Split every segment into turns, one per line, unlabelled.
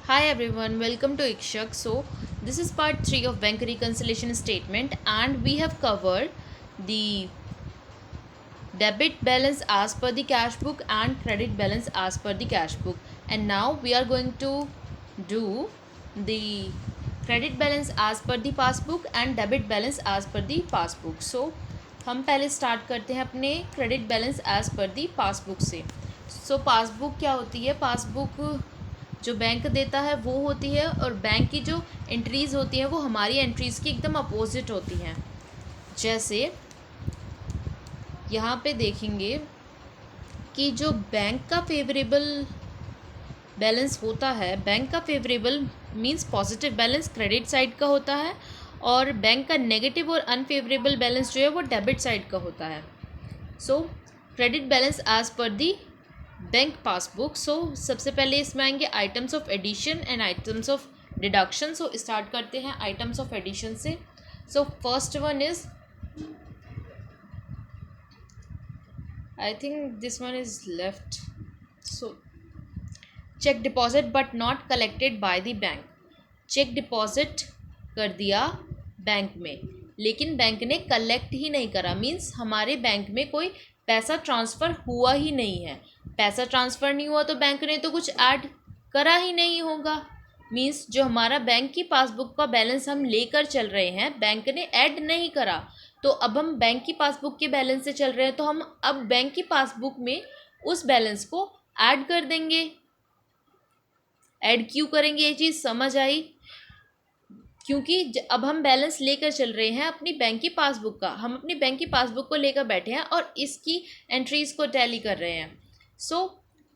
Hi everyone, welcome to Ikshak. So, this is part 3 of bank reconciliation statement and we have covered the debit balance as per the cash book and credit balance as per the cash book. And now we are going to do the credit balance as per the passbook and debit balance as per the passbook. So, हम पहले start करते हैं अपने credit balance as per the passbook से. सो passbook क्या होती है? Passbook जो बैंक देता है वो होती है और बैंक की जो एंट्रीज़ होती हैं वो हमारी एंट्रीज़ की एकदम अपोजिट होती हैं. जैसे यहाँ पे देखेंगे कि जो बैंक का फेवरेबल बैलेंस होता है, बैंक का favourable means positive balance credit side का होता है और बैंक का नेगेटिव और अनफेवरेबल बैलेंस जो है वो डेबिट साइड का होता है. सो क्रेडिट बैलेंस एज पर दी बैंक पासबुक. सो सबसे पहले इसमें आएंगे items of addition and items of deduction. So start करते हैं आइटम्स ऑफ एडिशन से. So first one is, I think this one is left. So cheque deposit but not collected by the bank. Cheque deposit कर दिया bank में लेकिन bank ने collect ही नहीं करा. मीन्स हमारे बैंक में कोई पैसा ट्रांसफ़र हुआ ही नहीं है. पैसा ट्रांसफ़र नहीं हुआ तो बैंक ने तो कुछ ऐड करा ही नहीं होगा. मीन्स जो हमारा बैंक की पासबुक का बैलेंस हम लेकर चल रहे हैं बैंक ने ऐड नहीं करा. तो अब हम बैंक की पासबुक के बैलेंस से चल रहे हैं तो हम अब बैंक की पासबुक में उस बैलेंस को ऐड कर देंगे. ऐड क्यों करेंगे ये चीज़ समझ आई? क्योंकि अब हम बैलेंस लेकर चल रहे हैं अपनी बैंक की पासबुक का. हम अपनी बैंक की पासबुक को लेकर बैठे हैं और इसकी एंट्रीज़ को टैली कर रहे हैं. सो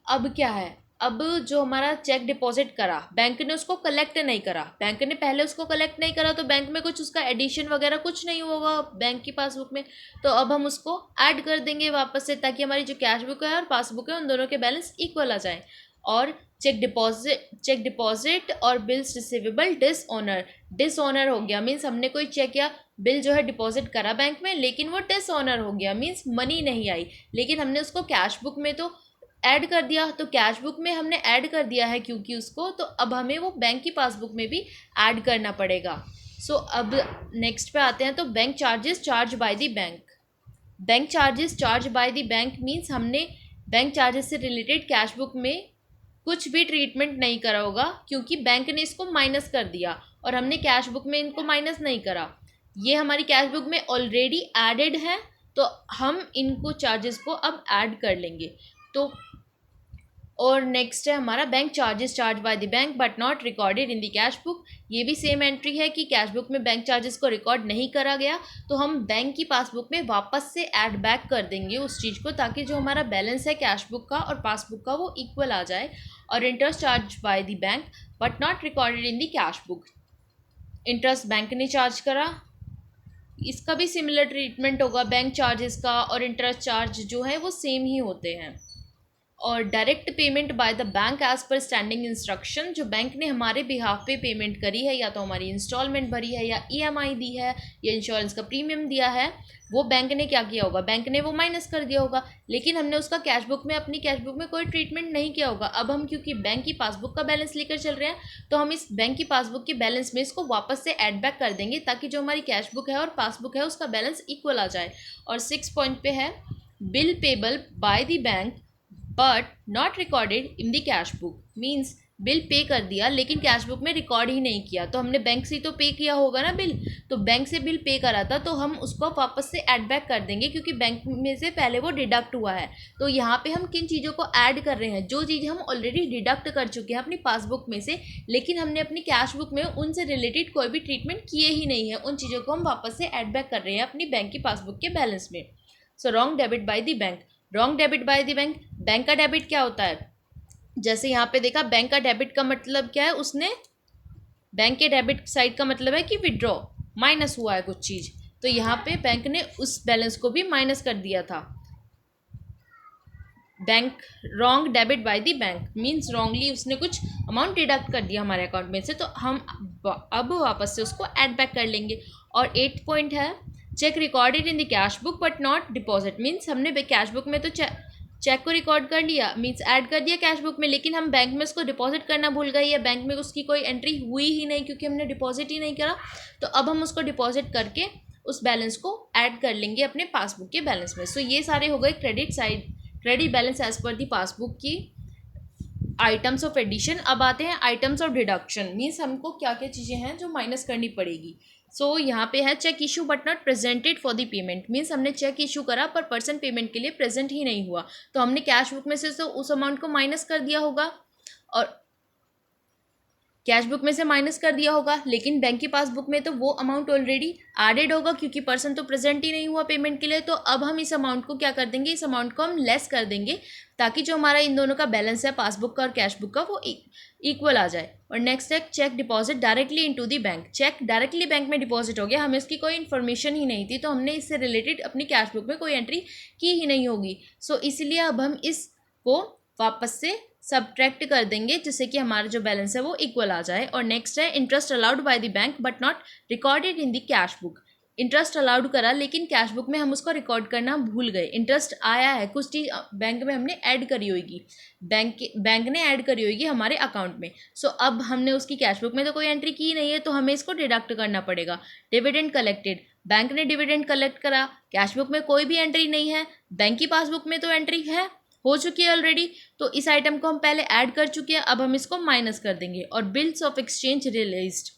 अब क्या है, अब जो हमारा चेक डिपॉजिट करा बैंक ने उसको कलेक्ट नहीं करा. बैंक ने पहले उसको कलेक्ट नहीं करा तो बैंक में कुछ उसका एडिशन वगैरह कुछ नहीं होगा बैंक की पासबुक में. तो अब हम उसको ऐड कर देंगे वापस से ताकि हमारी जो कैश बुक है और पासबुक है उन दोनों के बैलेंस इक्वल आ जाए. और चेक डिपॉजिट और बिल्स रिसीवेबल डिसऑनर हो गया. मीन्स हमने कोई चेक या बिल जो है डिपॉजिट करा बैंक में लेकिन वो डिसऑनर हो गया. मीन्स मनी नहीं आई लेकिन हमने उसको कैश बुक में तो ऐड कर दिया. तो कैश बुक में हमने ऐड कर दिया है क्योंकि उसको, तो अब हमें वो बैंक की पासबुक में भी ऐड करना पड़ेगा. सो अब नेक्स्ट पे आते हैं. तो bank charges charge by the bank. Bank charges charge by the bank means हमने बैंक चार्जेस से रिलेटेड कैश बुक में कुछ भी ट्रीटमेंट नहीं करा होगा क्योंकि बैंक ने इसको माइनस कर दिया और हमने कैश बुक में इनको माइनस नहीं करा. ये हमारी कैश बुक में ऑलरेडी एडेड है तो हम इनको चार्जेस को अब ऐड कर लेंगे. तो और नेक्स्ट है हमारा bank charges charge by the bank but not recorded in the cash book. ये भी सेम एंट्री है कि कैश बुक में बैंक चार्जेस को रिकॉर्ड नहीं करा गया तो हम बैंक की पासबुक में वापस से ऐड बैक कर देंगे उस चीज़ को ताकि जो हमारा बैलेंस है कैश बुक का और पासबुक का वो इक्वल आ जाए. और interest charge by the bank but not recorded in the cash book. Interest bank ने चार्ज करा, इसका भी सिमिलर ट्रीटमेंट होगा. बैंक चार्जेस का और इंटरेस्ट चार्ज जो है वो सेम ही होते हैं. और direct payment by the bank as per standing instruction. जो बैंक ने हमारे बिहाफ पे पेमेंट करी है या तो हमारी इंस्टॉलमेंट भरी है या ईएमआई दी है या इंश्योरेंस का प्रीमियम दिया है वो बैंक ने क्या किया होगा, बैंक ने वो माइनस कर दिया होगा लेकिन हमने उसका कैश बुक में अपनी कैश बुक में कोई ट्रीटमेंट नहीं किया होगा. अब हम क्योंकि बैंक की पासबुक का बैलेंस लेकर चल रहे हैं तो हम इस बैंक की पासबुक के बैलेंस में इसको वापस से ऐड बैक कर देंगे ताकि जो हमारी कैश बुक है और पासबुक है उसका बैलेंस इक्वल आ जाए. और 6 पॉइंट पे है bill payable by the bank but not recorded in the cash book. Means bill pay कर दिया लेकिन कैश बुक में रिकॉर्ड ही नहीं किया. तो हमने बैंक से तो पे किया होगा ना बिल, तो बैंक से बिल पे करा था तो हम उसको वापस से ऐड बैक कर देंगे क्योंकि बैंक में से पहले वो डिडक्ट हुआ है. तो यहाँ पे हम किन चीज़ों को ऐड कर रहे हैं, जो चीज़ें हम ऑलरेडी डिडक्ट कर चुके हैं अपनी पासबुक में से लेकिन हमने अपनी कैश बुक में उनसे रिलेटेड कोई भी ट्रीटमेंट किए ही नहीं है, उन चीज़ों को हम वापस से ऐड बैक कर रहे हैं अपनी बैंक की पासबुक के बैलेंस में. So wrong debit by the bank. Wrong debit by the bank. Bank का डेबिट क्या होता है? जैसे यहाँ पे देखा बैंक का डेबिट का मतलब क्या है, उसने बैंक के डेबिट साइड का मतलब है कि विड्रॉ माइनस हुआ है कुछ चीज़. तो यहाँ पे बैंक ने उस बैलेंस को भी माइनस कर दिया था. Bank wrong debit by the bank means wrongly उसने कुछ अमाउंट डिडक्ट कर दिया हमारे अकाउंट में से तो हम अब वापस से उसको ऐड बैक कर लेंगे. और 8 पॉइंट है cheque recorded in the cash book but not deposit. Means हमने कैश बुक में तो चेक को रिकॉर्ड कर लिया मीन्स ऐड कर दिया कैश बुक में, लेकिन हम बैंक में उसको डिपॉजिट करना भूल गए या बैंक में उसकी कोई एंट्री हुई ही नहीं क्योंकि हमने डिपॉजिट ही नहीं करा। तो अब हम उसको डिपॉजिट करके उस बैलेंस को ऐड कर लेंगे अपने पासबुक के बैलेंस में। सो ये सारे हो गए credit side, credit balance as per the passbook की आइटम्स ऑफ एडिशन। अब आते हैं आइटम्स ऑफ डिडक्शन, मीन्स हमको क्या क्या चीज़ें हैं जो माइनस करनी पड़ेगी। सो यहाँ पे है cheque issue but not presented for the payment, means हमने चेक इशू करा पर पर्सन पेमेंट के लिए प्रेजेंट ही नहीं हुआ, तो हमने कैश बुक में से तो उस अमाउंट को माइनस कर दिया होगा और कैश बुक में से माइनस कर दिया होगा, लेकिन बैंक की पासबुक में तो वो अमाउंट ऑलरेडी एडेड होगा क्योंकि पर्सन तो प्रेजेंट ही नहीं हुआ पेमेंट के लिए। तो अब हम इस अमाउंट को क्या कर देंगे, इस अमाउंट को हम लेस कर देंगे ताकि जो हमारा इन दोनों का बैलेंस है पासबुक का और कैश बुक का वो इक्वल आ जाए। और नेक्स्ट है cheque deposit directly into the bank, cheque directly bank में डिपॉजिट हो गया, हमें इसकी कोई इन्फॉर्मेशन ही नहीं थी तो हमने इससे रिलेटेड अपनी कैश बुक में कोई एंट्री की ही नहीं होगी। सो इसलिए अब हम इसको वापस से सब्ट्रैक्ट कर देंगे जिससे कि हमारा जो बैलेंस है वो इक्वल आ जाए। और नेक्स्ट है interest allowed by the bank but not recorded in the cash book, interest allowed करा लेकिन कैश बुक में हम उसको रिकॉर्ड करना भूल गए। इंटरेस्ट आया है, कुछ चीज़ बैंक में हमने ऐड करी होगी, बैंक ने ऐड करी होगी हमारे अकाउंट में। सो अब हमने उसकी कैश बुक में तो कोई एंट्री की नहीं है तो हमें इसको डिडक्ट करना पड़ेगा। डिविडेंड कलेक्टेड, बैंक ने डिविडेंड कलेक्ट करा, कैश बुक में कोई भी एंट्री नहीं है, बैंक की पासबुक में तो एंट्री है, हो चुकी है ऑलरेडी, तो इस आइटम को हम पहले ऐड कर चुके हैं, अब हम इसको माइनस कर देंगे। और bills of exchange realised,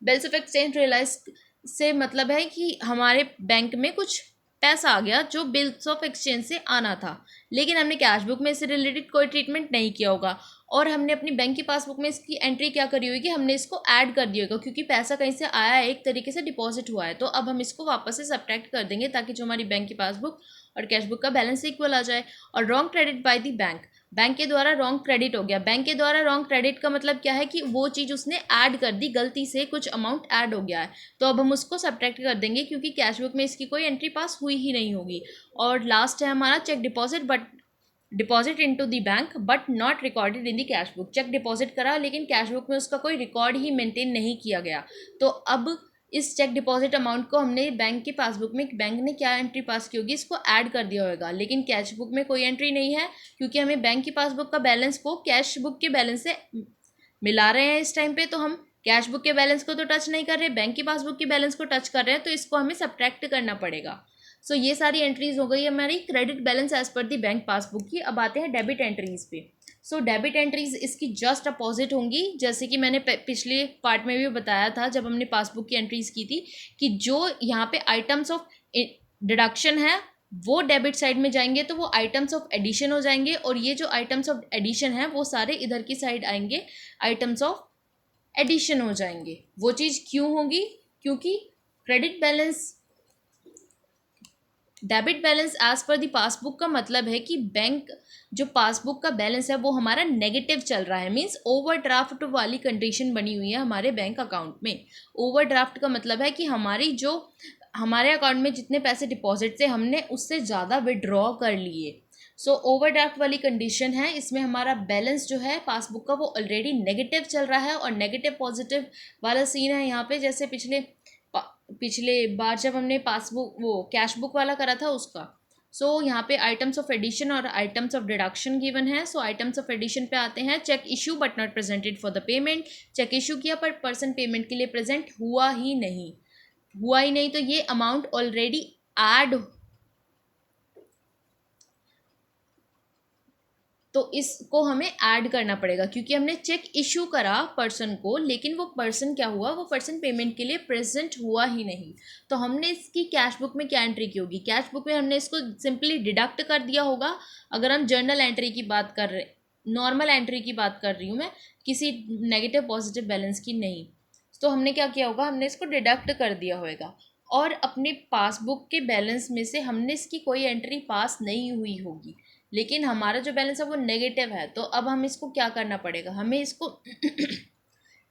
bills of exchange realised से मतलब है कि हमारे बैंक में कुछ पैसा आ गया जो बिल्स ऑफ एक्सचेंज से आना था, लेकिन हमने कैश बुक में इससे रिलेटेड कोई ट्रीटमेंट नहीं किया होगा और हमने अपनी बैंक की पासबुक में इसकी एंट्री क्या करी होगी, हमने इसको ऐड कर दिया होगा क्योंकि पैसा कहीं से आया है, एक तरीके से डिपॉजिट हुआ है। तो अब हम इसको वापस से सब्ट्रैक्ट कर देंगे ताकि जो हमारी बैंक की पासबुक और कैश बुक का बैलेंस इक्वल आ जाए। और wrong credit by the bank, bank के द्वारा रॉन्ग क्रेडिट हो गया, बैंक के द्वारा रॉन्ग क्रेडिट का मतलब क्या है कि वो चीज़ उसने ऐड कर दी, गलती से कुछ अमाउंट ऐड हो गया है तो अब हम उसको सब्ट्रैक्ट कर देंगे क्योंकि कैश बुक में इसकी कोई एंट्री पास हुई ही नहीं होगी। और लास्ट है हमारा cheque deposit but deposit into the bank but not recorded in the cash book, cheque deposit करा लेकिन कैश बुक में उसका कोई रिकॉर्ड ही मेंटेन नहीं किया गया। तो अब इस चेक डिपॉजिट अमाउंट को हमने बैंक की पासबुक में बैंक ने क्या एंट्री पास की होगी इसको ऐड कर दिया होगा, लेकिन कैश बुक में कोई एंट्री नहीं है क्योंकि हमें बैंक की पासबुक का बैलेंस को कैश बुक के बैलेंस से मिला रहे हैं इस टाइम पे, तो हम कैश बुक के बैलेंस को तो टच नहीं कर रहे, बैंक की पासबुक के बैलेंस को टच कर रहे हैं, तो इसको हमें सब्ट्रैक्ट करना पड़ेगा। सो ये सारी एंट्रीज हो गई हमारी क्रेडिट बैलेंस एज पर दी बैंक पासबुक की। अब आते हैं डेबिट एंट्रीज पे। सो डेबिट एंट्रीज इसकी जस्ट अपोजिट होंगी, जैसे कि मैंने पिछले पार्ट में भी बताया था जब हमने पासबुक की एंट्रीज की थी कि जो यहाँ पे आइटम्स ऑफ डिडक्शन है वो डेबिट साइड में जाएंगे तो वो आइटम्स ऑफ एडिशन हो जाएंगे, और ये जो आइटम्स ऑफ एडिशन है वो सारे इधर की साइड आएंगे, आइटम्स ऑफ एडिशन हो जाएंगे। वो चीज़ क्यों होगी, क्योंकि credit balance debit balance as per the passbook का मतलब है कि बैंक जो पासबुक का बैलेंस है वो हमारा नेगेटिव चल रहा है, मींस ओवरड्राफ्ट वाली कंडीशन बनी हुई है हमारे बैंक अकाउंट में। ओवरड्राफ्ट का मतलब है कि हमारे अकाउंट में जितने पैसे डिपॉजिट थे हमने उससे ज़्यादा विड्रॉ कर लिए। सो ओवरड्राफ्ट वाली कंडीशन है, इसमें हमारा बैलेंस जो है पासबुक का वो ऑलरेडी नेगेटिव चल रहा है, और नेगेटिव पॉजिटिव वाला सीन है यहाँ पे, जैसे पिछले बार जब हमने पासबुक वो कैश बुक वाला करा था उसका। सो यहाँ पे आइटम्स ऑफ एडिशन और आइटम्स ऑफ डिडक्शन गिवन है। सो आइटम्स ऑफ एडिशन पे आते हैं, cheque issue but not presented for the payment, cheque issue किया पर पर्सन पेमेंट के लिए प्रेजेंट हुआ ही नहीं, तो ये अमाउंट ऑलरेडी ऐड, तो इसको हमें ऐड करना पड़ेगा क्योंकि हमने चेक इशू करा पर्सन को, लेकिन वो पर्सन क्या हुआ, वो पर्सन पेमेंट के लिए प्रेजेंट हुआ ही नहीं। तो हमने इसकी कैश बुक में क्या एंट्री की होगी, कैश बुक में हमने इसको सिंपली डिडक्ट कर दिया होगा। अगर हम जर्नल एंट्री की बात कर रहे, नॉर्मल एंट्री की बात कर रही हूँ मैं, किसी नेगेटिव पॉजिटिव बैलेंस की नहीं, तो हमने क्या किया होगा, हमने इसको डिडक्ट कर दिया होगा, और अपने पासबुक के बैलेंस में से हमने इसकी कोई एंट्री पास नहीं हुई होगी, लेकिन हमारा जो बैलेंस है वो नेगेटिव है। तो अब हमें इसको क्या करना पड़ेगा, हमें इसको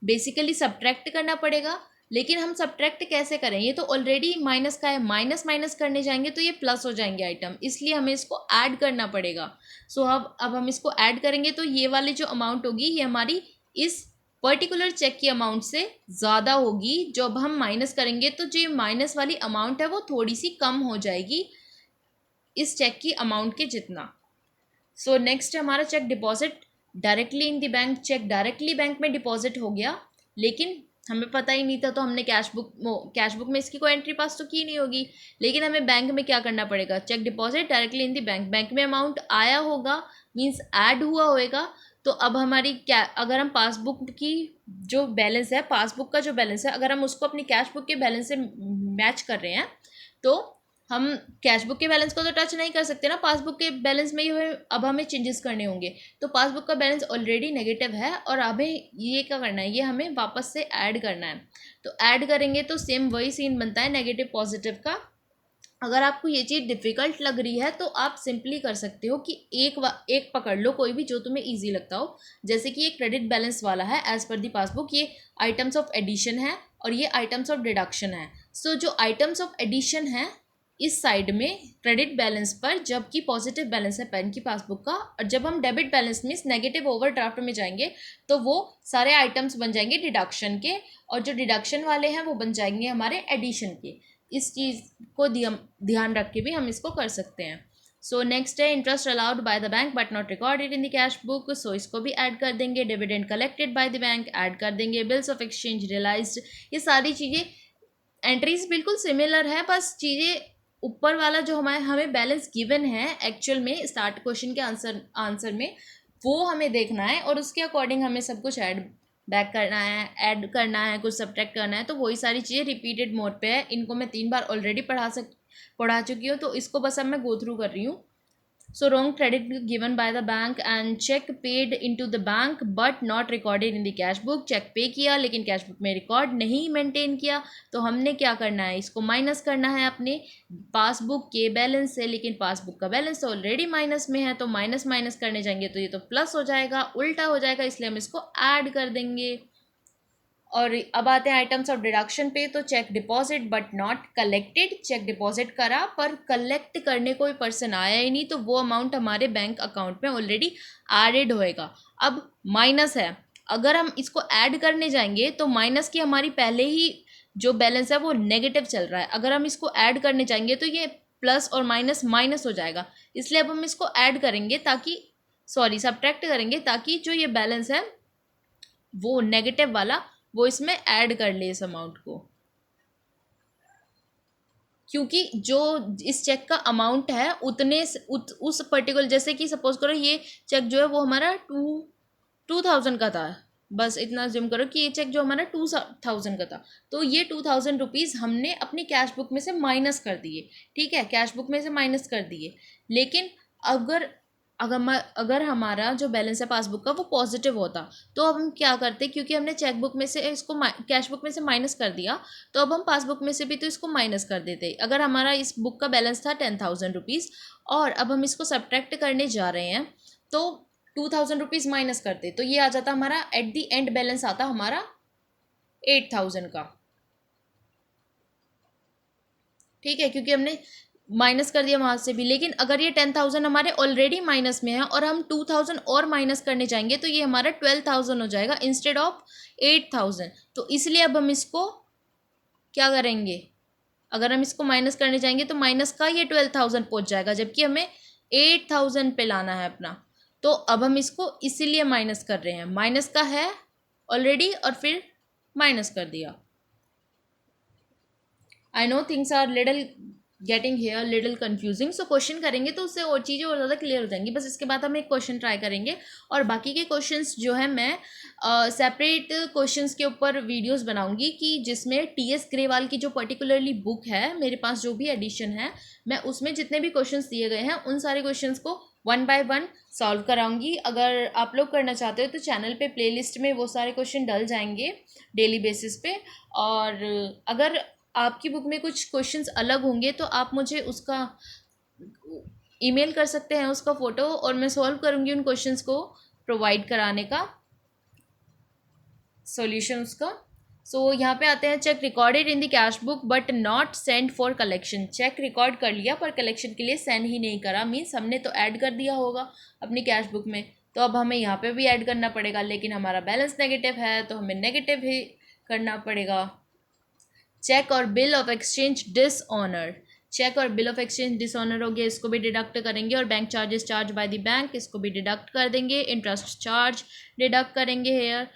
बेसिकली सब्ट्रैक्ट करना पड़ेगा। लेकिन हम सब्ट्रैक्ट कैसे करें, ये तो ऑलरेडी माइनस का है, माइनस माइनस करने जाएंगे तो ये प्लस हो जाएंगे आइटम, इसलिए हमें इसको ऐड करना पड़ेगा। सो अब हम इसको ऐड करेंगे तो ये वाली जो अमाउंट होगी ये हमारी इस पर्टिकुलर चेक की अमाउंट से ज़्यादा होगी। जब हम माइनस करेंगे तो जो माइनस वाली अमाउंट है वो थोड़ी सी कम हो जाएगी इस चेक की अमाउंट के जितना। सो नेक्स्ट है हमारा cheque deposit directly in the bank. Cheque directly bank में डिपॉजिट हो गया, लेकिन हमें पता ही नहीं था, तो हमने कैश बुक में इसकी कोई एंट्री पास तो की नहीं होगी। लेकिन हमें बैंक में क्या करना पड़ेगा, cheque deposit directly in the bank. Bank में अमाउंट आया होगा, मीन्स ऐड हुआ होएगा। तो अब हमारी क्या, अगर हम पासबुक की जो बैलेंस है, पासबुक का जो बैलेंस है, अगर हम उसको अपनी कैश बुक के बैलेंस से मैच कर रहे हैं, तो हम कैश बुक के बैलेंस को तो टच नहीं कर सकते ना, पासबुक के बैलेंस में ही अब हमें चेंजेस करने होंगे। तो पासबुक का बैलेंस ऑलरेडी नेगेटिव है और हमें ये क्या करना है, ये हमें वापस से ऐड करना है। तो ऐड करेंगे तो सेम वही सीन बनता है नेगेटिव पॉजिटिव का। अगर आपको ये चीज़ डिफ़िकल्ट लग रही है तो आप सिंपली कर सकते हो कि एक पकड़ लो कोई भी जो तुम्हें ईजी लगता हो। जैसे कि ये क्रेडिट बैलेंस वाला है एज पर दी पासबुक, ये आइटम्स ऑफ एडिशन है और ये आइटम्स ऑफ डिडक्शन है। सो जो आइटम्स ऑफ एडिशन है इस साइड में क्रेडिट बैलेंस पर, जबकि पॉजिटिव बैलेंस है पेन की पासबुक का। और जब हम debit balance means negative overdraft में जाएंगे तो वो सारे आइटम्स बन जाएंगे डिडक्शन के, और जो डिडक्शन वाले हैं वो बन जाएंगे हमारे एडिशन के। इस चीज़ को ध्यान रख के भी हम इसको कर सकते हैं। सो नेक्स्ट है interest allowed by the bank but not recorded in the cash book. So इसको भी ऐड कर देंगे। Dividend collected by the bank add कर देंगे। बिल्स ऑफ एक्सचेंज रियलाइज्ड, ये सारी चीज़ें एंट्रीज बिल्कुल सिमिलर है, बस चीज़ें ऊपर वाला जो हमें बैलेंस गिवन है एक्चुअल में स्टार्ट क्वेश्चन के आंसर में, वो हमें देखना है और उसके अकॉर्डिंग हमें सब कुछ ऐड ऐड करना है, कुछ सब्ट्रैक्ट करना है। तो वही सारी चीज़ें रिपीटेड मोड पे है। इनको मैं 3 बार ऑलरेडी पढ़ा चुकी हूँ, तो इसको बस अब मैं गो थ्रू कर रही हूँ। So wrong credit given by the bank and cheque paid into the bank but not recorded in the cash book. Cheque pay किया लेकिन कैश बुक में रिकॉर्ड नहीं मेंटेन किया, तो हमने क्या करना है, इसको माइनस करना है अपने पासबुक के बैलेंस से। लेकिन पासबुक का बैलेंस तो ऑलरेडी माइनस में है, तो माइनस माइनस करने जाएंगे तो ये तो प्लस हो जाएगा, उल्टा हो जाएगा, इसलिए हम इसको ऐड कर देंगे। और अब आते हैं आइटम्स ऑफ डिडक्शन पे। तो cheque deposit but not collected, cheque deposit करा पर कलेक्ट करने कोई पर्सन आया ही नहीं, तो वो अमाउंट हमारे बैंक अकाउंट में ऑलरेडी एडेड होएगा। अब माइनस है, अगर हम इसको ऐड करने जाएंगे तो माइनस की हमारी पहले ही जो बैलेंस है वो नेगेटिव चल रहा है। अगर हम इसको ऐड करने जाएंगे तो ये प्लस और माइनस माइनस हो जाएगा, इसलिए अब हम इसको ऐड करेंगे सब्ट्रैक्ट करेंगे ताकि जो ये बैलेंस है वो नेगेटिव वाला वो इसमें ऐड कर ले इस अमाउंट को। क्योंकि जो इस चेक का अमाउंट है उस पर्टिकुलर, जैसे कि सपोज करो ये चेक जो है वो हमारा 2000 का था, बस इतना जिम करो कि ये चेक जो हमारा 2000 का था, तो ये 2000 रुपीज़ हमने अपनी कैश बुक में से माइनस कर दिए। ठीक है, कैश बुक में से माइनस कर दिए। लेकिन अगर हमारा जो बैलेंस है पासबुक का वो पॉजिटिव होता, तो अब हम क्या करते, क्योंकि हमने चेक बुक में से इसको कैश बुक में से माइनस कर दिया, तो अब हम पासबुक में से भी तो इसको माइनस कर देते। अगर हमारा इस बुक का बैलेंस था 10,000 रुपीज़ और अब हम इसको सब्ट्रैक्ट करने जा रहे हैं, तो 2000 रुपीज़ माइनस करते, तो ये आ जाता हमारा एट दी एंड बैलेंस आता हमारा 8000 का। ठीक है, क्योंकि हमने माइनस कर दिया वहाँ से भी। लेकिन अगर ये 10,000 हमारे ऑलरेडी माइनस में है और हम 2000 और माइनस करने जाएंगे तो ये हमारा 12,000 हो जाएगा इंस्टेड ऑफ 8,000। तो इसलिए अब हम इसको क्या करेंगे, अगर हम इसको माइनस करने जाएंगे तो माइनस का ये 12,000 पहुँच जाएगा, जबकि हमें 8,000 पे लाना है अपना। तो अब हम इसको इसीलिए माइनस कर रहे हैं, माइनस का है ऑलरेडी और फिर माइनस कर दिया। I know things are little getting here little confusing. So question करेंगे तो उससे और चीज़ें और ज़्यादा क्लियर हो जाएंगी। बस इसके बाद हम एक क्वेश्चन ट्राई करेंगे और बाकी के क्वेश्चंस जो है मैं सेपरेट क्वेश्चंस के ऊपर वीडियोस बनाऊंगी, कि जिसमें टीएस ग्रेवाल की जो पर्टिकुलरली बुक है मेरे पास, जो भी एडिशन है, मैं उसमें जितने भी क्वेश्चंस दिए गए हैं उन सारे क्वेश्चंस को 1 बाय 1 सॉल्व कराऊंगी। अगर आप लोग करना चाहते हो तो चैनल पे प्लेलिस्ट में वो सारे क्वेश्चन डल जाएंगे डेली बेसिस पे। और अगर आपकी बुक में कुछ क्वेश्चंस अलग होंगे तो आप मुझे उसका ईमेल कर सकते हैं, उसका फ़ोटो, और मैं सॉल्व करूँगी उन क्वेश्चंस को प्रोवाइड कराने का सॉल्यूशन उसका। सो यहाँ पे आते हैं, cheque recorded in the cash book but not send for collection. Cheque record कर लिया पर कलेक्शन के लिए सेंड ही नहीं करा, मीन्स हमने तो ऐड कर दिया होगा अपनी कैश बुक में, तो अब हमें यहाँ पे भी ऐड करना पड़ेगा। लेकिन हमारा बैलेंस नेगेटिव है तो हमें नेगेटिव ही करना पड़ेगा। चेक और bill of exchange dishonoured, cheque और बिल ऑफ एक्सचेंज डिसऑनर हो गया, इसको भी डिडक्ट करेंगे। और bank charges charge by the bank, इसको भी डिडक्ट कर देंगे। इंटरेस्ट चार्ज डिडक्ट करेंगे हेयर।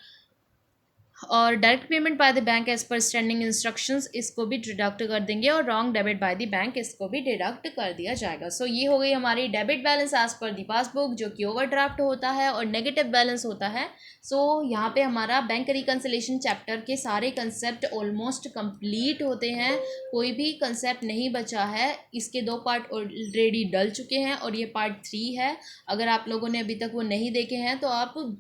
और direct payment by the bank as per standing instructions, इसको भी डिडक्ट कर देंगे। और wrong debit by the bank, इसको भी डिडक्ट कर दिया जाएगा। सो ये हो गई हमारी debit balance as per the passbook, जो कि ओवरड्राफ्ट होता है और नेगेटिव बैलेंस होता है। सो यहाँ पे हमारा बैंक रिकन्सिलेशन चैप्टर के सारे कंसेप्ट ऑलमोस्ट कंप्लीट होते हैं, कोई भी कंसेप्ट नहीं बचा है। इसके 2 पार्ट ऑलरेडी डल चुके हैं और ये पार्ट 3 है। अगर आप लोगों ने अभी तक वो नहीं देखे हैं तो आप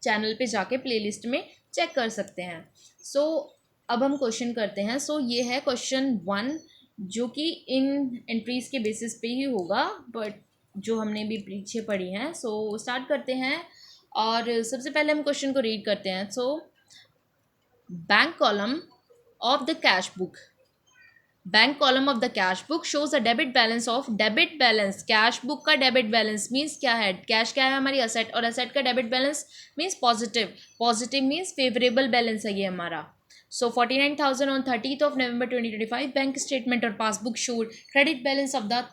चैनल पे जाके प्लेलिस्ट में चेक कर सकते हैं। सो अब हम क्वेश्चन करते हैं। सो ये है क्वेश्चन 1, जो कि इन एंट्रीज के बेसिस पे ही होगा, बट जो हमने भी पीछे पढ़ी हैं। सो स्टार्ट करते हैं और सबसे पहले हम क्वेश्चन को रीड करते हैं। So bank column of the cash book, bank column of the cash book shows a debit balance of, debit balance cash book का डेबिट बैलेंस मीन्स क्या है, कैश क्या है हमारी असेट, और असेट का debit balance means positive, positive means favourable balance है ये हमारा। So 49,000 on 30th of November 2025 bank statement और passbook showed credit balance of the,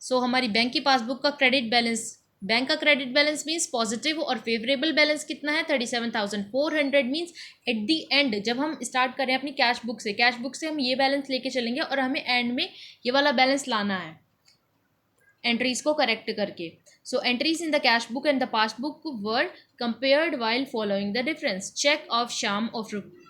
so हमारी बैंक की पासबुक का क्रेडिट बैलेंस, बैंक का क्रेडिट बैलेंस मीन्स पॉजिटिव और favourable balance कितना है 37,400 मीन्स एट दी एंड, जब हम स्टार्ट करें अपनी कैश बुक से, कैश बुक से हम ये बैलेंस लेके चलेंगे और हमें एंड में ये वाला बैलेंस लाना है एंट्रीज को करेक्ट करके। So entries in the cash book and the passbook were compared while following the difference, check of some of.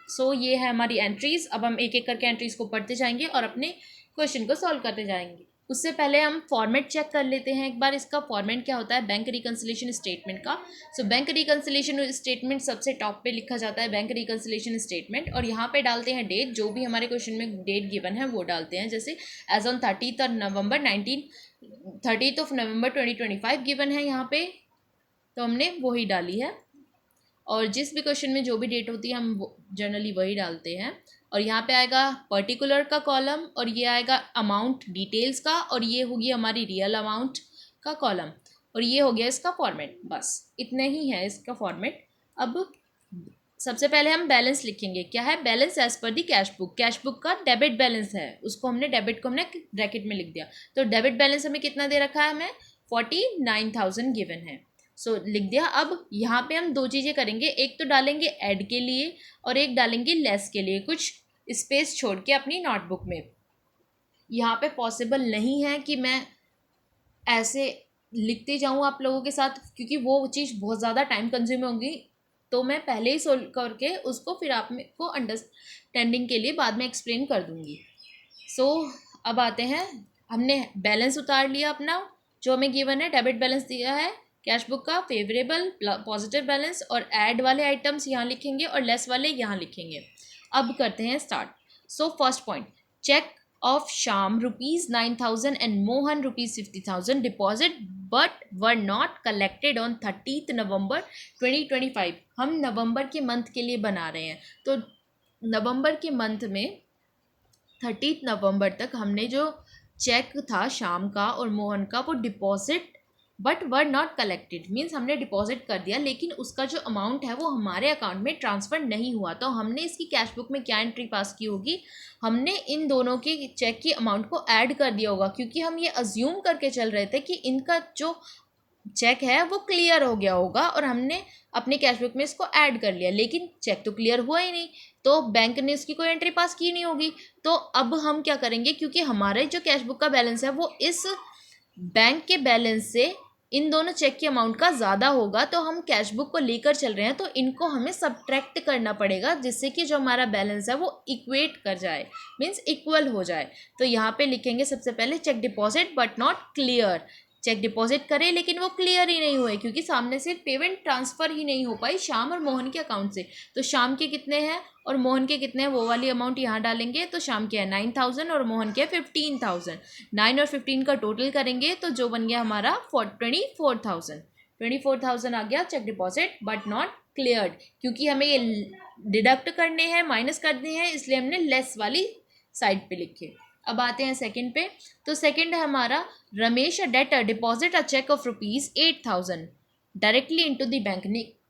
So ये है हमारी एंट्रीज। अब हम एक एक करके एंट्रीज को पढ़ते जाएंगे और अपने क्वेश्चन को सॉल्व करते जाएंगे। उससे पहले हम फॉर्मेट चेक कर लेते हैं एक बार, इसका फॉर्मेट क्या होता है बैंक रिकन्सिलेशन स्टेटमेंट का। सो बैंक रिकन्सिलेशन स्टेटमेंट सबसे टॉप पे लिखा जाता है बैंक रिकन्सिलेशन स्टेटमेंट, और यहाँ पे डालते हैं डेट, जो भी हमारे क्वेश्चन में डेट गिवन है वो डालते हैं। जैसे as on 30th of November 2025 given है यहाँ पे, तो हमने वही डाली है। और जिस भी क्वेश्चन में जो भी डेट होती है हम जनरली वही डालते हैं। और यहाँ पे आएगा पर्टिकुलर का कॉलम, और ये आएगा अमाउंट डिटेल्स का, और ये होगी हमारी रियल अमाउंट का कॉलम, और ये हो गया इसका फॉर्मेट। बस इतने ही है इसका फॉर्मेट। अब सबसे पहले हम बैलेंस लिखेंगे। क्या है बैलेंस एज पर दी कैश बुक, कैश बुक का डेबिट बैलेंस है, उसको हमने डेबिट को हमने ब्रैकेट में लिख दिया। तो डेबिट बैलेंस हमें कितना दे रखा है, हमें 49,000 गिवन है। सो लिख दिया। अब यहाँ पे हम 2 चीज़ें करेंगे, एक तो डालेंगे ऐड के लिए और एक डालेंगे लेस के लिए, कुछ स्पेस छोड़ के अपनी नोटबुक में। यहाँ पे पॉसिबल नहीं है कि मैं ऐसे लिखते जाऊँ आप लोगों के साथ, क्योंकि वो चीज़ बहुत ज़्यादा टाइम कंज्यूम होगी। तो मैं पहले ही सोल्व करके उसको फिर आप को अंडरस्टैंडिंग के लिए बाद में एक्सप्लेन कर दूँगी। सो अब आते हैं, हमने बैलेंस उतार लिया अपना जो हमें गिवन है, डेबिट बैलेंस दिया है कैश बुक का, फेवरेबल पॉजिटिव बैलेंस, और ऐड वाले आइटम्स यहाँ लिखेंगे और लेस वाले यहाँ लिखेंगे। अब करते हैं start. So first point, cheque of Shyam ₹9,000 and Mohan ₹50,000 deposit but were not collected on 30th November 2025। हम नवंबर के मंथ के लिए बना रहे हैं, तो नवंबर के मंथ में 30th November तक हमने जो चेक था शाम का और मोहन का वो deposit but were not collected means हमने डिपॉजिट कर दिया, लेकिन उसका जो अमाउंट है वो हमारे अकाउंट में ट्रांसफ़र नहीं हुआ। तो हमने इसकी कैश बुक में क्या एंट्री पास की होगी, हमने इन दोनों के चेक की अमाउंट को ऐड कर दिया होगा, क्योंकि हम ये अज्यूम करके चल रहे थे कि इनका जो चेक है वो क्लियर हो गया होगा और हमने अपने कैश बुक में इसको ऐड कर लिया, लेकिन चेक तो क्लियर हुआ ही नहीं, तो बैंक ने इसकी कोई एंट्री पास की नहीं होगी। तो अब हम क्या करेंगे, क्योंकि हमारे जो कैश बुक का बैलेंस है वो इस बैंक के बैलेंस से इन दोनों चेक की अमाउंट का ज़्यादा होगा, तो हम कैश बुक को लेकर चल रहे हैं, तो इनको हमें सब्ट्रैक्ट करना पड़ेगा, जिससे कि जो हमारा बैलेंस है वो इक्वेट कर जाए, मीन्स इक्वल हो जाए। तो यहाँ पे लिखेंगे सबसे पहले cheque deposit but not clear, cheque deposit करें लेकिन वो क्लियर ही नहीं हुए, क्योंकि सामने से पेमेंट ट्रांसफ़र ही नहीं हो पाई श्याम और मोहन के अकाउंट से। तो श्याम के कितने हैं और मोहन के कितने हैं वो वाली अमाउंट यहाँ डालेंगे। तो श्याम के है 9,000 और मोहन के 15,000, 9 और 15 का टोटल करेंगे तो जो बन गया हमारा 24,000 आ गया cheque deposit but not cleared, क्योंकि हमें ये डिडक्ट करने हैं, माइनस करने हैं, इसलिए हमने लेस वाली साइड पे लिखे। अब आते हैं सेकंड पे। तो सेकंड है हमारा Ramesh a debtor deposit a cheque of ₹8,000 directly into the bank.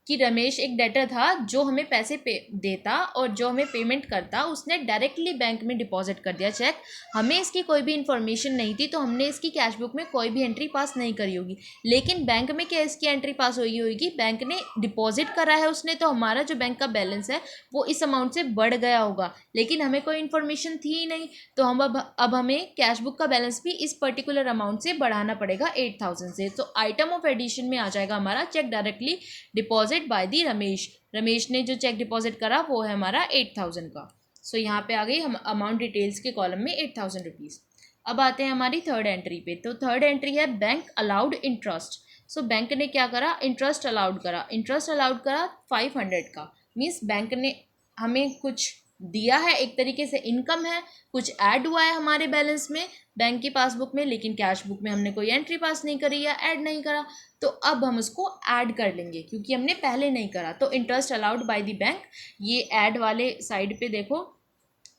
कि रमेश एक डेटर था जो हमें पैसे देता और जो हमें पेमेंट करता, उसने डायरेक्टली बैंक में डिपॉजिट कर दिया चेक। हमें इसकी कोई भी इन्फॉर्मेशन नहीं थी, तो हमने इसकी कैश बुक में कोई भी एंट्री पास नहीं करी होगी। लेकिन बैंक में क्या इसकी एंट्री पास हुई होगी, बैंक ने डिपॉजिट करा है उसने, तो हमारा जो बैंक का बैलेंस है वो इस अमाउंट से बढ़ गया होगा, लेकिन हमें कोई इन्फॉर्मेशन थी ही नहीं। तो हम अब हमें कैश बुक का बैलेंस भी इस पर्टिकुलर अमाउंट से बढ़ाना पड़ेगा 8000 से। तो आइटम ऑफ एडिशन में आ जाएगा हमारा cheque directly deposit by the Ramesh. Ramesh ने जो चेक डिपॉजिट करा वो है हमारा 8000 का। सो यहाँ पे आ गई हम अमाउंट डिटेल्स के कॉलम में 8000 रुपीज़। अब आते हैं हमारी थर्ड एंट्री पे। तो थर्ड एंट्री है bank allowed interest. So bank ने क्या करा, इंटरेस्ट अलाउड करा। इंटरेस्ट अलाउड करा 500 का, मीन्स बैंक ने हमें कुछ दिया है, एक तरीके से इनकम है, कुछ ऐड हुआ है हमारे बैलेंस में बैंक की पासबुक में, लेकिन कैश बुक में हमने कोई एंट्री पास नहीं करी या ऐड नहीं करा। तो अब हम उसको ऐड कर लेंगे क्योंकि हमने पहले नहीं करा। तो interest allowed by the bank, ये ऐड वाले साइड पे देखो,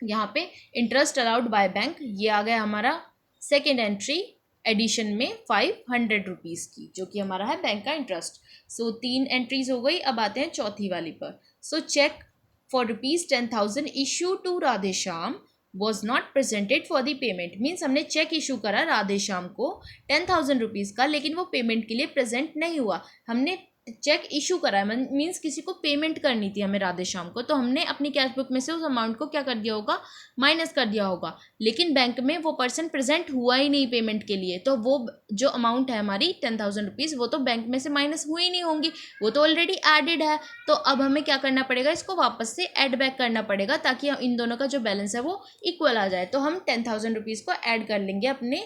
यहाँ पे इंटरेस्ट अलाउड बाय बैंक, ये आ गया हमारा सेकेंड एंट्री एडिशन में 500 रुपीज़ की, जो कि हमारा है बैंक का इंटरेस्ट। सो 3 एंट्रीज हो गई। अब आते हैं चौथी वाली पर। So cheque for ₹10,000 issue to Radheshyam was not presented for the payment. Means हमने चेक इशू करा राधेश्याम को 10,000 रुपीज़ का, लेकिन वो पेमेंट के लिए प्रेजेंट नहीं हुआ। हमने चेक इशू करा है, मीन्स किसी को पेमेंट करनी थी हमें राधेश्याम को, तो हमने अपनी कैश बुक में से उस अमाउंट को क्या कर दिया होगा, माइनस कर दिया होगा। लेकिन बैंक में वो पर्सन प्रेजेंट हुआ ही नहीं पेमेंट के लिए, तो वो जो अमाउंट है हमारी 10,000 रुपीज़, वो तो बैंक में से माइनस हुई नहीं होंगी, वो तो ऑलरेडी एडेड है। तो अब हमें क्या करना पड़ेगा, इसको वापस से ऐड बैक करना पड़ेगा ताकि इन दोनों का जो बैलेंस है वो इक्वल आ जाए। तो हम 10,000 रुपीज़ को ऐड कर लेंगे अपने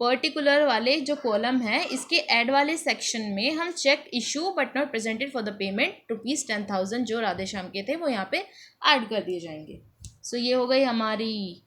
पर्टिकुलर वाले जो कॉलम है, इसके ऐड वाले सेक्शन में हम cheque issue but not presented for the payment ₹10,000 जो राधेश्याम के थे वो यहाँ पे ऐड कर दिए जाएंगे। सो ये हो गई हमारी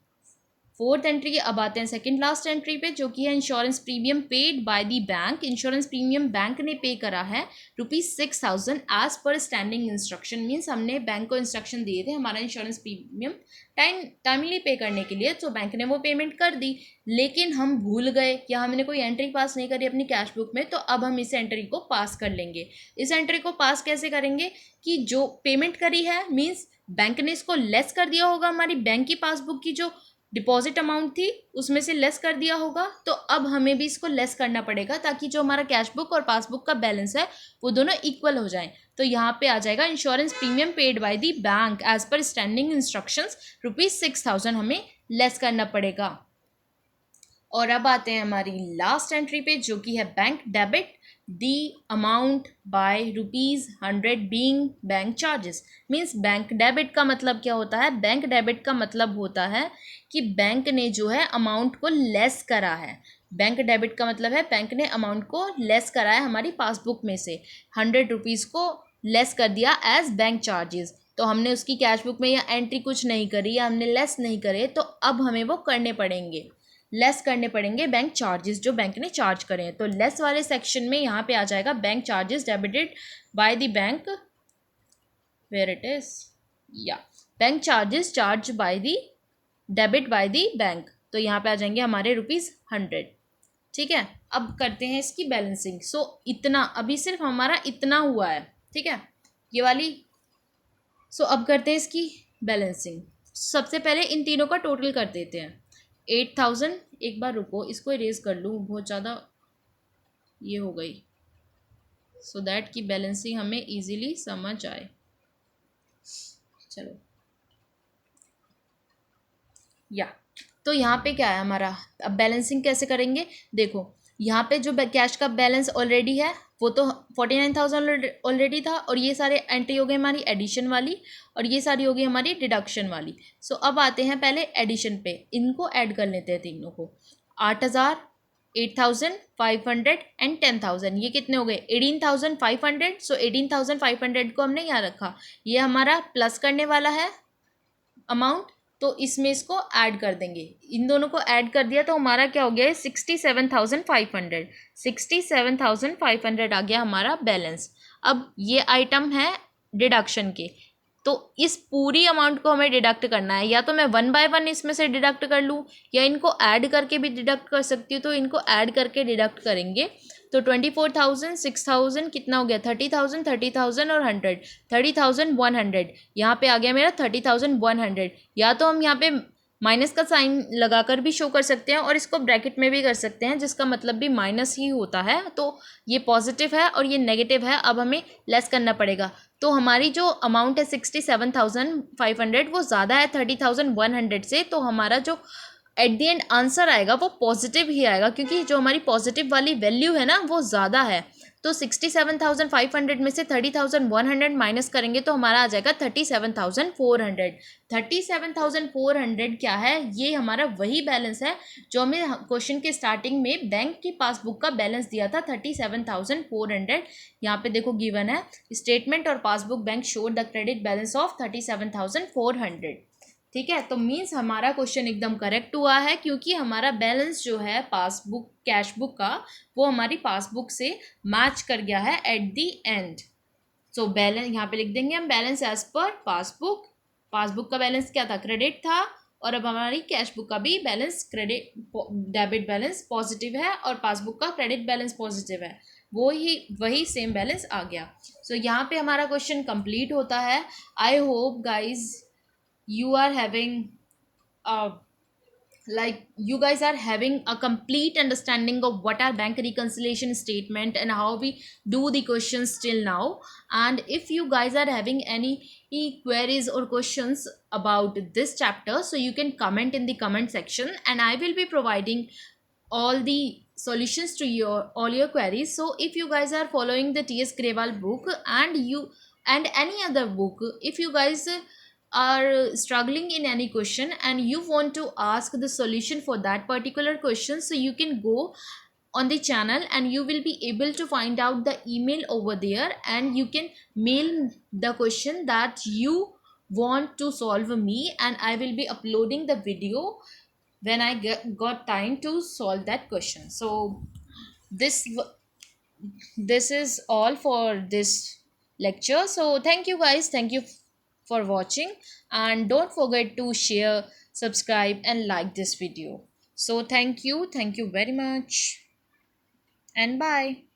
फोर्थ एंट्री। अब आते हैं सेकंड लास्ट एंट्री पे, जो कि है insurance premium paid by the bank. Insurance premium bank ने पे करा है ₹6,000 as per standing instruction. Means हमने बैंक को इंस्ट्रक्शन दिए थे हमारा इंश्योरेंस प्रीमियम टाइमली पे करने के लिए, तो बैंक ने वो पेमेंट कर दी। लेकिन हम भूल गए या हमने कोई एंट्री पास नहीं करी अपनी कैश बुक में, तो अब हम इस एंट्री को पास कर लेंगे। इस एंट्री को पास कैसे करेंगे कि जो पेमेंट करी है, मीन्स बैंक ने इसको लेस कर दिया होगा, हमारी बैंक की पासबुक की जो डिपॉजिट अमाउंट थी उसमें से लेस कर दिया होगा। तो अब हमें भी इसको लेस करना पड़ेगा ताकि जो हमारा कैश बुक और पासबुक का बैलेंस है वो दोनों इक्वल हो जाएं। तो यहाँ पे आ जाएगा insurance premium paid by the bank as per standing instructions ₹6,000 हमें लेस करना पड़ेगा। और अब आते हैं हमारी लास्ट एंट्री पे, जो कि है bank debit the amount by ₹100 being bank charges. Means bank debit का मतलब क्या होता है, बैंक डेबिट का मतलब होता है कि बैंक ने जो है अमाउंट को लेस करा है। बैंक डेबिट का मतलब है बैंक ने अमाउंट को लेस करा है हमारी पासबुक में से, 100 रुपीज़ को लेस कर दिया एज बैंक चार्जेस। तो हमने उसकी कैश बुक में या एंट्री कुछ नहीं करी या हमने लेस नहीं करे, तो अब हमें वो करने पड़ेंगे, लेस करने पड़ेंगे बैंक चार्जेस जो बैंक ने चार्ज करे हैं। तो लेस वाले सेक्शन में यहाँ पे आ जाएगा bank charges debited by the bank, where it is, या bank charges charge by the debit by the bank. तो यहाँ पे आ जाएंगे हमारे ₹100। ठीक है, अब करते हैं इसकी बैलेंसिंग। सो इतना अभी सिर्फ हमारा इतना हुआ है, ठीक है, ये वाली। सो अब करते हैं इसकी बैलेंसिंग। सबसे पहले इन तीनों का टोटल कर देते हैं। 8,000, एक बार रुको इसको इरेज कर लूँ, बहुत ज़्यादा ये हो गई, सो दैट की बैलेंसिंग हमें इजीली समझ आए। चलो या तो यहाँ पे क्या है हमारा, अब बैलेंसिंग कैसे करेंगे, देखो यहाँ पे जो कैश का बैलेंस ऑलरेडी है वो तो 49,000 ऑलरेडी था, और ये सारे एंट्री हो गई हमारी एडिशन वाली, और ये सारी हो गई हमारी डिडक्शन वाली। सो अब आते हैं पहले एडिशन पे, इनको ऐड कर लेते हैं तीनों को। 8,000, 8,500 एंड 10,000, ये कितने हो गए 18,500। सो 18,500 को हमने यहाँ रखा, ये हमारा प्लस करने वाला है अमाउंट, तो इसमें इसको ऐड कर देंगे। इन दोनों को ऐड कर दिया तो हमारा क्या हो गया, 67,500। 67,500 आ गया हमारा बैलेंस। अब ये आइटम है डिडक्शन के, तो इस पूरी अमाउंट को हमें डिडक्ट करना है। या तो मैं 1 बाय 1 इसमें से डिडक्ट कर लूँ, या इनको ऐड करके भी डिडक्ट कर सकती हूँ, तो इनको ऐड करके डिडक्ट करेंगे। तो 24,000, 6,000 कितना हो गया, 30,000, 30,000 और 100, 30,100। यहाँ पे आ गया मेरा 30,100। या तो हम यहाँ पे माइनस का साइन लगाकर भी शो कर सकते हैं और इसको ब्रैकेट में भी कर सकते हैं, जिसका मतलब भी माइनस ही होता है। तो ये पॉजिटिव है और ये नेगेटिव है, अब हमें लेस करना पड़ेगा। तो हमारी जो अमाउंट है 67,500 वो ज़्यादा है 30,100 से, तो हमारा जो एट द एंड आंसर आएगा वो पॉजिटिव ही आएगा, क्योंकि जो हमारी पॉजिटिव वाली वैल्यू है ना वो ज़्यादा है। तो 67,500 में से 30,100 माइनस करेंगे तो हमारा आ जाएगा 37,400। 37,400 क्या है, ये हमारा वही बैलेंस है जो हमें क्वेश्चन के स्टार्टिंग में बैंक की पासबुक का बैलेंस दिया था 37,400। यहाँ पे देखो गिवन है, स्टेटमेंट और passbook bank showed the credit balance of 37,400। ठीक है, तो मीन्स हमारा क्वेश्चन एकदम करेक्ट हुआ है, क्योंकि हमारा बैलेंस जो है पासबुक कैश बुक का वो हमारी पासबुक से मैच कर गया है at the end. So balance यहाँ पे लिख देंगे हम, balance as per passbook. Passbook का बैलेंस क्या था, क्रेडिट था, और अब हमारी कैश बुक का भी balance credit debit balance positive है और पासबुक का क्रेडिट बैलेंस पॉजिटिव है, वही सेम बैलेंस आ गया। सो यहाँ पे हमारा क्वेश्चन कंप्लीट होता है। I hope guys you are having like you guys are having a complete understanding of what are bank reconciliation statement and how we do the questions till now. And if you guys are having any queries or questions about this chapter, so you can comment in the comment section and I will be providing all the solutions to all your queries. So if you guys are following the TS Grewal book and any other book, if you guys are struggling in any question and you want to ask the solution for that particular question, so you can go on the channel and you will be able to find out the email over there and you can mail the question that you want to solve me, and I will be uploading the video when I got time to solve that question. So this this is all for this lecture. So thank you guys, thank you for watching, and don't forget to share, subscribe and like this video. So thank you very much and bye.